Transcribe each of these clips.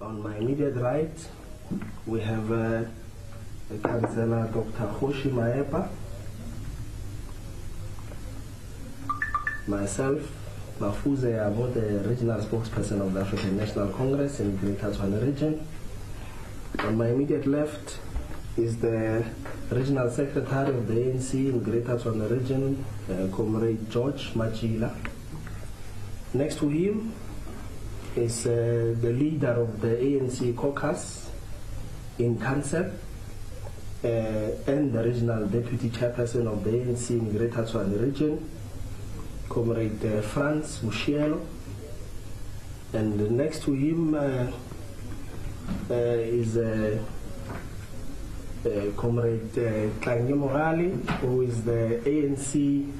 On my immediate right, we have Councillor Dr. Khoshi Maepa, myself, Mafuze Abo, the regional spokesperson of the African National Congress in Greater Tshwane region. On my immediate left is the regional secretary of the ANC in Greater Tshwane region, Comrade George Machila. Next to him is the leader of the ANC caucus in Council and the regional deputy chairperson of the ANC in Greater Tshwane region, Comrade Franz Mushielo. And next to him is Comrade Tlange Morali, who is the ANC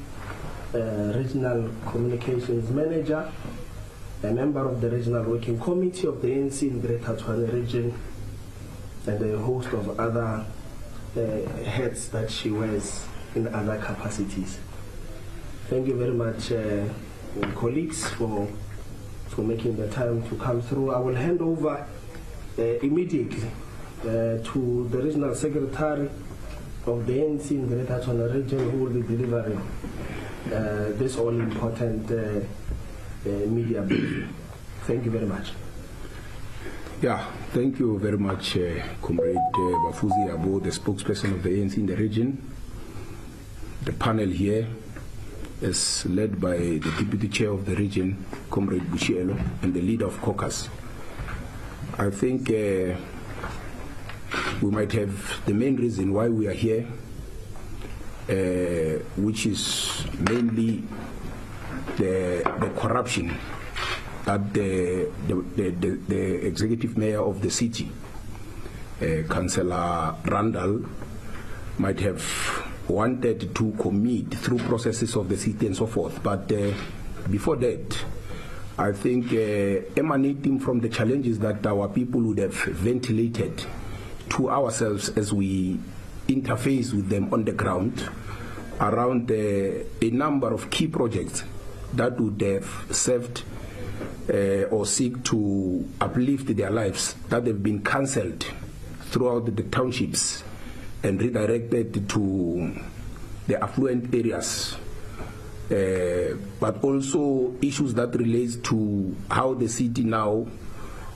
Regional Communications Manager, a member of the Regional Working Committee of the ANC in Greater Tshwane region, and a host of other hats that she wears in other capacities. Thank you very much, colleagues, for making the time to come through. I will hand over immediately to the Regional Secretary of the ANC in Greater Tshwane region, who will be delivering this all-important media briefing. Thank you very much. Yeah, thank you very much, Comrade Bafuzi Abo, the spokesperson of the ANC in the region. The panel here is led by the Deputy Chair of the region, Comrade Bushielo, and the leader of caucus. I think we might have the main reason why we are here, which is mainly the corruption that the executive mayor of the city, Councillor Randall, might have wanted to commit through processes of the city and so forth. But before that, I think emanating from the challenges that our people would have ventilated to ourselves as we interface with them on the ground around a number of key projects that would have served or seek to uplift their lives, that have been cancelled throughout the townships and redirected to the affluent areas, but also issues that relate to how the city now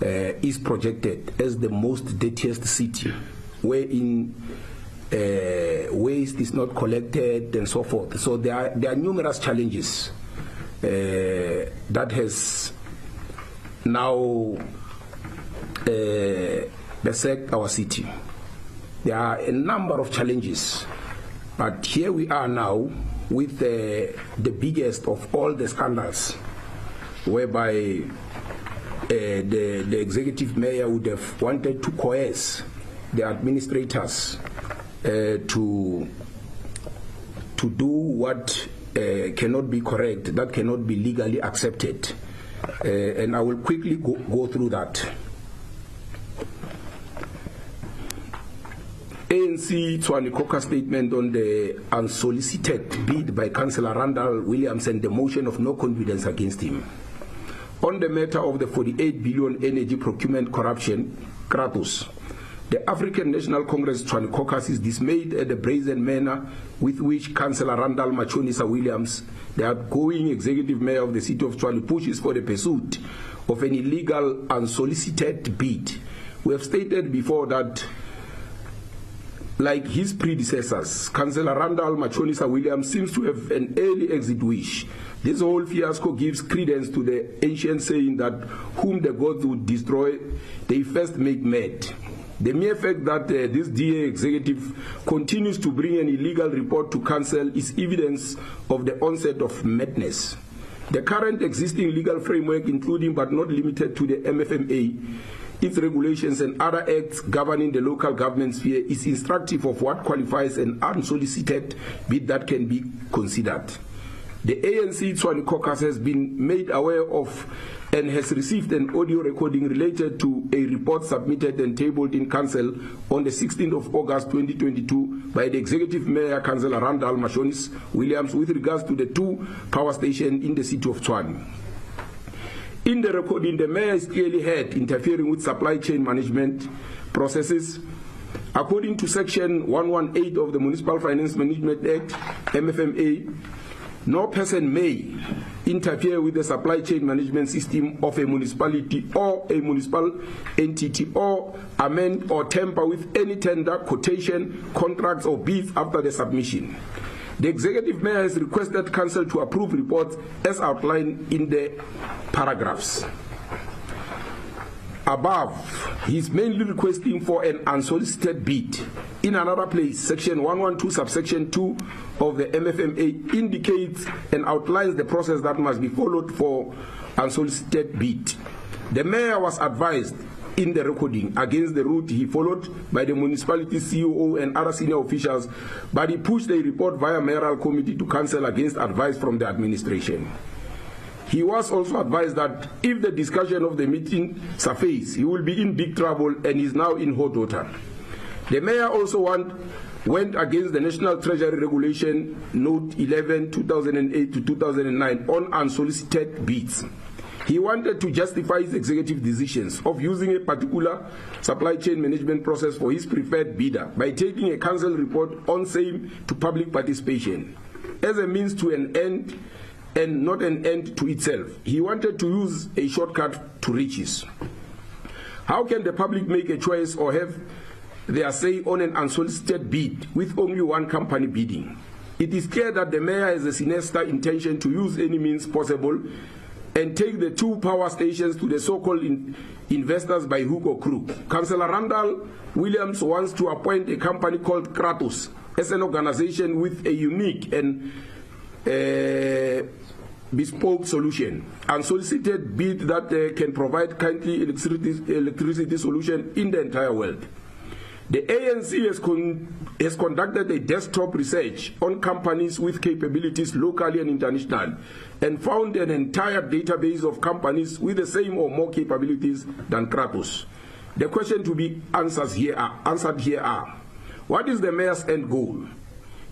is projected as the most dirtiest city, wherein waste is not collected and so forth. So there are numerous challenges that has now beset our city. There are a number of challenges, but here we are now with the biggest of all the scandals, whereby the executive mayor would have wanted to coerce the administrators to do what cannot be correct, that cannot be legally accepted. And I will quickly go through that. ANC Tshwane caucus statement on the unsolicited bid by Councillor Randall Williams and the motion of no confidence against him. On the matter of the 48 billion energy procurement corruption, Kratos, the African National Congress Tshwane caucus is dismayed at the brazen manner with which Councillor Randall Machonisa Williams, the outgoing executive mayor of the city of Tshwane, pushes for the pursuit of an illegal unsolicited bid. We have stated before that, like his predecessors, Councillor Randall Machonisa Williams seems to have an early exit wish. This whole fiasco gives credence to the ancient saying that whom the gods would destroy, they first make mad. The mere fact that this DA executive continues to bring an illegal report to council is evidence of the onset of madness. The current existing legal framework, including but not limited to the MFMA, its regulations and other acts governing the local government sphere, is instructive of what qualifies an unsolicited bid that can be considered. The ANC Tshwane caucus has been made aware of and has received an audio recording related to a report submitted and tabled in council on the 16th of August 2022 by the executive mayor, Councillor Randall Machonisa Williams, with regards to the 2 power stations in the city of Tshwane. In the recording, the mayor is clearly heard interfering with supply chain management processes. According to Section 118 of the Municipal Finance Management Act, MFMA, no person may interfere with the supply chain management system of a municipality or a municipal entity, or amend or tamper with any tender, quotation, contracts or bids after the submission. The executive mayor has requested council to approve reports as outlined in the paragraphs above. He is mainly requesting for an unsolicited bid. In another place, Section 112, subsection 2 of the MFMA indicates and outlines the process that must be followed for unsolicited bid. The mayor was advised in the recording against the route he followed by the municipality COO and other senior officials, but he pushed a report via mayoral committee to council against advice from the administration. He was also advised that if the discussion of the meeting surfaces, he will be in big trouble and is now in hot water. The mayor also went against the National Treasury Regulation Note 11, 2008 to 2009 on unsolicited bids. He wanted to justify his executive decisions of using a particular supply chain management process for his preferred bidder by taking a council report on same to public participation as a means to an end and not an end to itself. He wanted to use a shortcut to riches. How can the public make a choice or have their say on an unsolicited bid with only one company bidding? It is clear that the mayor has a sinister intention to use any means possible and take the two power stations to the so-called investors by hook or crook. Councillor Randall Williams wants to appoint a company called Kratos as an organization with a unique and bespoke solution, unsolicited bid that can provide kindly electricity solution in the entire world. The ANC has conducted a desktop research on companies with capabilities locally and international and found an entire database of companies with the same or more capabilities than Kratos. The question to be answered here are, what is the mayor's end goal?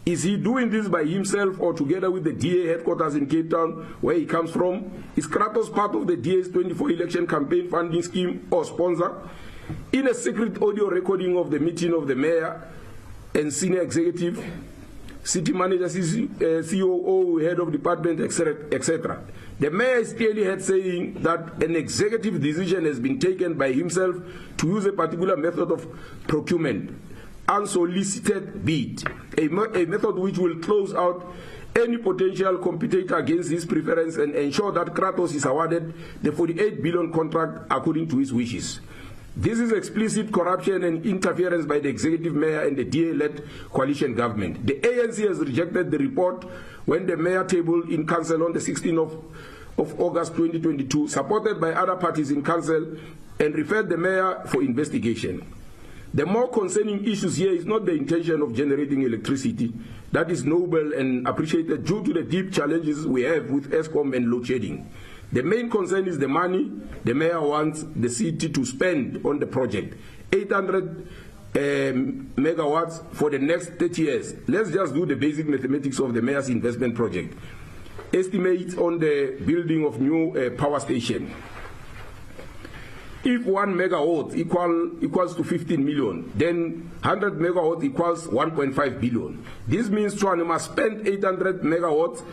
Is he doing this by himself or together with the DA headquarters in Cape Town, where he comes from? Is Kratos part of the DA's 24 election campaign funding scheme or sponsor? In a secret audio recording of the meeting of the mayor and senior executive, city manager, COO, head of department, etc., the mayor is clearly heard saying that an executive decision has been taken by himself to use a particular method of procurement, unsolicited bid, a method which will close out any potential competitor against his preference and ensure that Kratos is awarded the 48 billion contract according to his wishes. This is explicit corruption and interference by the executive mayor and the DA-led coalition government. The ANC has rejected the report when the mayor tabled in council on the 16th of August 2022, supported by other parties in council, and referred the mayor for investigation. The more concerning issues here is not the intention of generating electricity. That is noble and appreciated due to the deep challenges we have with ESCOM and load shedding. The main concern is the money the mayor wants the city to spend on the project, 800 megawatts for the next 30 years. Let's just do the basic mathematics of the mayor's investment project. Estimates on the building of new power station. If 1 megawatt equals to 15 million, then 100 megawatts equals 1.5 billion. This means Tshwane must spend 800 megawatts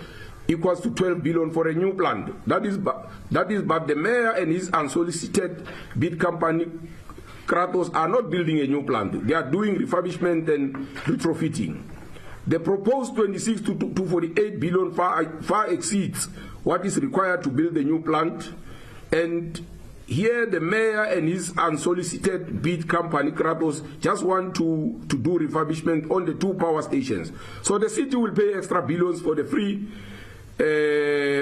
equals to 12 billion for a new plant. That is, but the mayor and his unsolicited bid company, Kratos, are not building a new plant. They are doing refurbishment and retrofitting. The proposed 26 to 48 billion far exceeds what is required to build a new plant, and here the mayor and his unsolicited bid company, Kratos, just want to do refurbishment on the two power stations. So the city will pay extra billions for the free,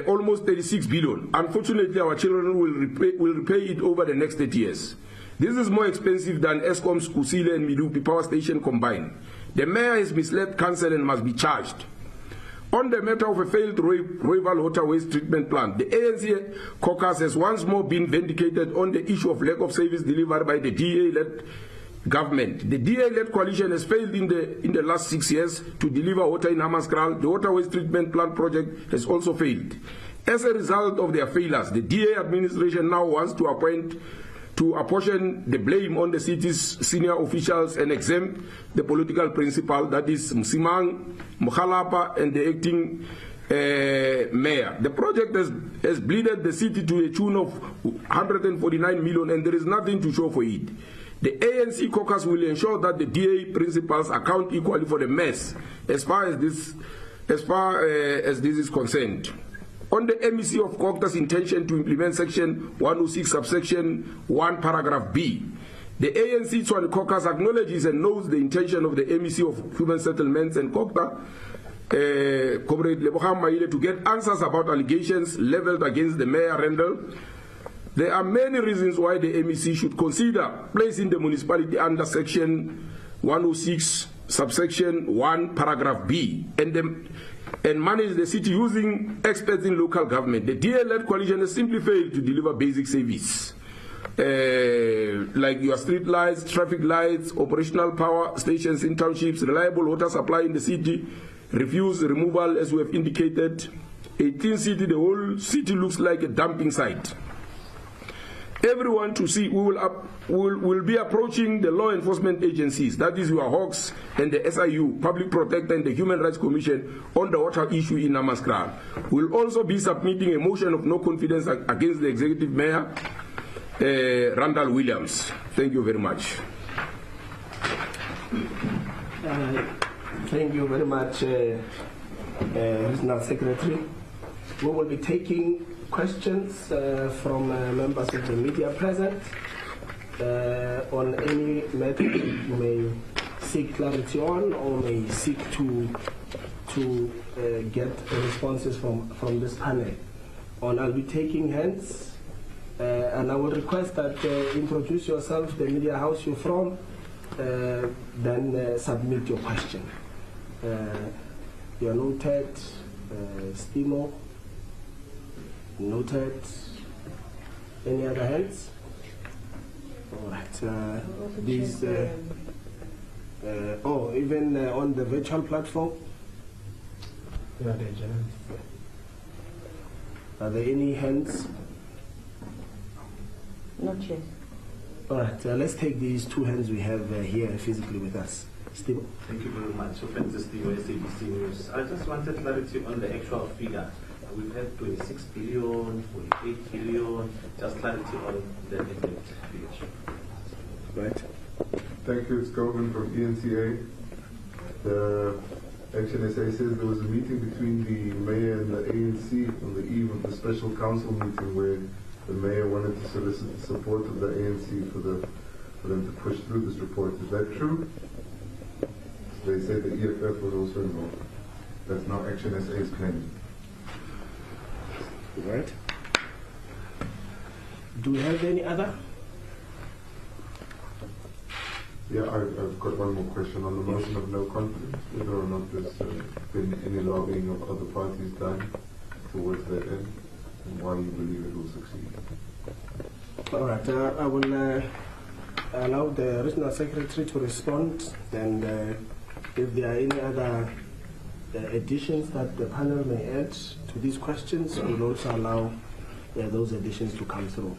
almost 36 billion. Unfortunately, our children will repay it over the next 30 years. This is more expensive than ESCOM's Kusile and Milupi power station combined. The mayor has misled council and must be charged. On the matter of a failed Rooiwal water waste treatment plant, the ANC caucus has once more been vindicated on the issue of lack of service delivered by the DA-led government. The DA-led coalition has failed in the last 6 years to deliver water in Hammanskraal. The water waste treatment plant project has also failed. As a result of their failures, the DA administration now wants to apportion the blame on the city's senior officials and exempt the political principal, that is Msimang, Mkhalapa, and the acting mayor. The project has bleeded the city to a tune of 149 million, and there is nothing to show for it. The ANC caucus will ensure that the DA principals account equally for the mess as far as this is concerned. On the MEC of Kokta's intention to implement Section 106, subsection 1, paragraph B, the ANC Tshwane caucus acknowledges and knows the intention of the MEC of Human Settlements and Kokta, Comrade Lebogang Maile, to get answers about allegations leveled against the Mayor Randall. There are many reasons why the MEC should consider placing the municipality under Section 106, subsection 1, paragraph B, and manage the city using experts in local government. The DA-led coalition has simply failed to deliver basic service, like your street lights, traffic lights, operational power stations in townships, reliable water supply in the city, refuse removal as we have indicated. 18th city, the whole city looks like a dumping site. Everyone to see, will be approaching the law enforcement agencies, that is your Hawks and the SIU, Public Protector and the Human Rights Commission on the water issue in Namaskar. We'll also be submitting a motion of no confidence against the Executive Mayor, Randall Williams. Thank you very much. Thank you very much, Regional Secretary. We will be taking questions from members of the media present on any matter you may seek clarity on or may seek to get responses from this panel. I'll be taking hands, and I would request that introduce yourself, the media house you're from, then submit your question. You're noted, Stimo. Noted. Any other hands? All right. These. Even on the virtual platform. Are there any hands? Not yet. All right. Let's take these two hands we have here physically with us. Steve. Thank you very much. Francis Steve, SABC News. I just wanted clarity on the actual figure. We've had 26 billion, 48 billion, just clarity on the net figures. Right. Thank you. It's Govan from ENCA. The Action SA says there was a meeting between the mayor and the ANC on the eve of the special council meeting where the mayor wanted to solicit the support of the ANC for them to push through this report. Is that true? They say the EFF was also involved. That's not Action SA's claim. Right. Do we have any other? Yeah, I've got one more question on the motion of no confidence. Whether or not there's been any lobbying of other parties done towards that end, and why you believe it will succeed. All right. I will allow the Regional Secretary to respond, and if there are any other additions that the panel may add to these questions, we'll also allow those additions to come through.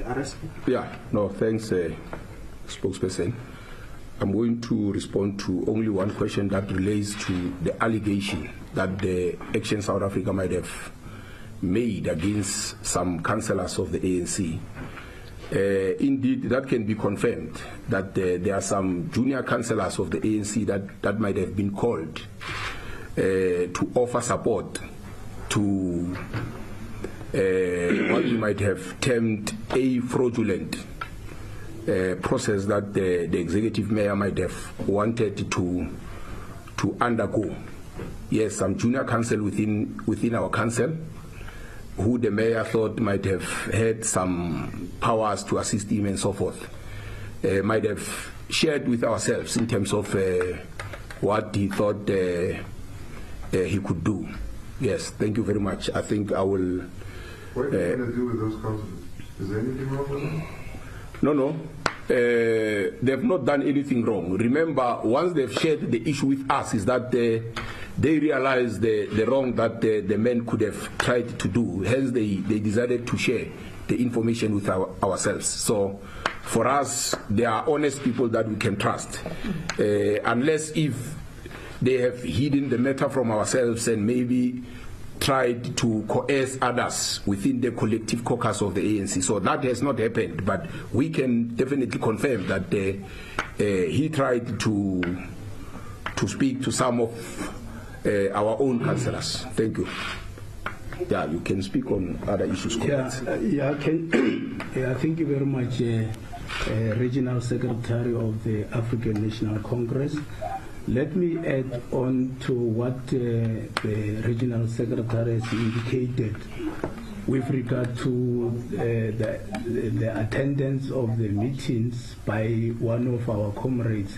Aras? Yeah, no, thanks, spokesperson. I'm going to respond to only one question that relates to the allegation that the Action South Africa might have made against some councillors of the ANC. Indeed, that can be confirmed, that there are some junior councillors of the ANC that might have been called to offer support to what we might have termed a fraudulent process that the executive mayor might have wanted to undergo. Yes, some junior council within our council, who the mayor thought might have had some powers to assist him and so forth, might have shared with ourselves in terms of what he thought he could do. Yes, thank you very much. I think I will. What are you going to do with those councillors? Is there anything wrong with them? No. They've not done anything wrong. Remember, once they've shared the issue with us, is that they realized the wrong that the men could have tried to do. Hence, they decided to share the information with ourselves. So for us, they are honest people that we can trust. Unless if they have hidden the matter from ourselves and maybe tried to coerce others within the collective caucus of the ANC. So that has not happened, but we can definitely confirm that he tried to speak to some of our own councillors. Thank you. Yeah, you can speak on other issues. Thank you very much, Regional Secretary of the African National Congress. Let me add on to what the Regional Secretary has indicated with regard to the attendance of the meetings by one of our comrades,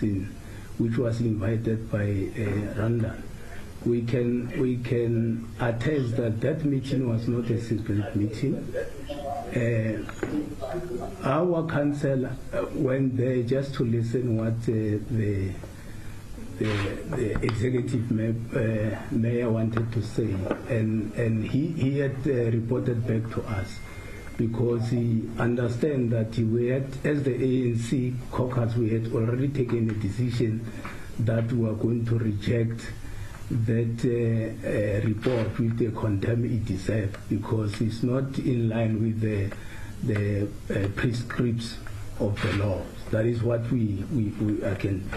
which was invited by Randall. We can attest that that meeting was not a secret meeting. Our council went there just to listen what the executive mayor wanted to say, and he had reported back to us because he understands that we had, as the ANC caucus, we had already taken a decision that we were going to reject that report with the contempt it deserved, because it's not in line with the prescripts of the law. That is what we can.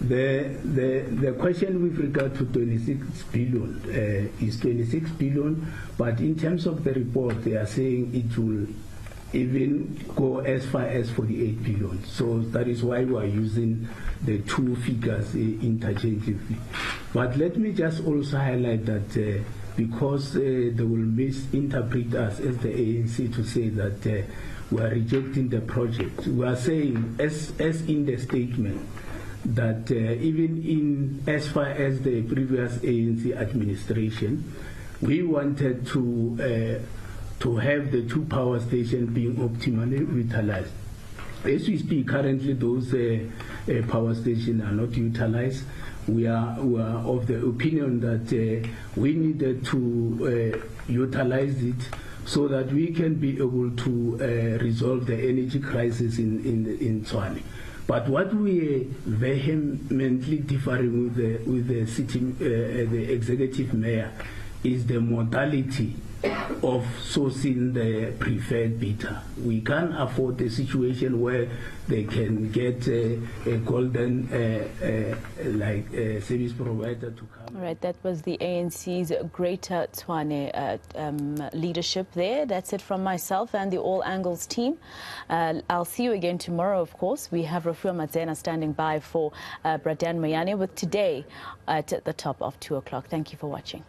The question with regard to 26 billion is 26 billion, but in terms of the report, they are saying it will even go as far as 48 billion. So that is why we are using the two figures interchangeably. But let me just also highlight that because they will misinterpret us as the ANC to say that we are rejecting the project. We are saying, as in the statement, that even in as far as the previous ANC administration, we wanted to have the two power stations being optimally utilized. As we speak, currently those power stations are not utilized. We are of the opinion that we needed to utilize it so that we can be able to resolve the energy crisis in Tshwane. But what we are vehemently differing with the sitting, the executive mayor, is the modality of sourcing the preferred bidder. We can't afford a situation where they can get a golden service provider to come. All right, that was the ANC's Greater Tshwane leadership there. That's it from myself and the All Angles team. I'll see you again tomorrow, of course. We have Rafua Madzena standing by for Bradan Mayane with Today at the top of 2 o'clock. Thank you for watching.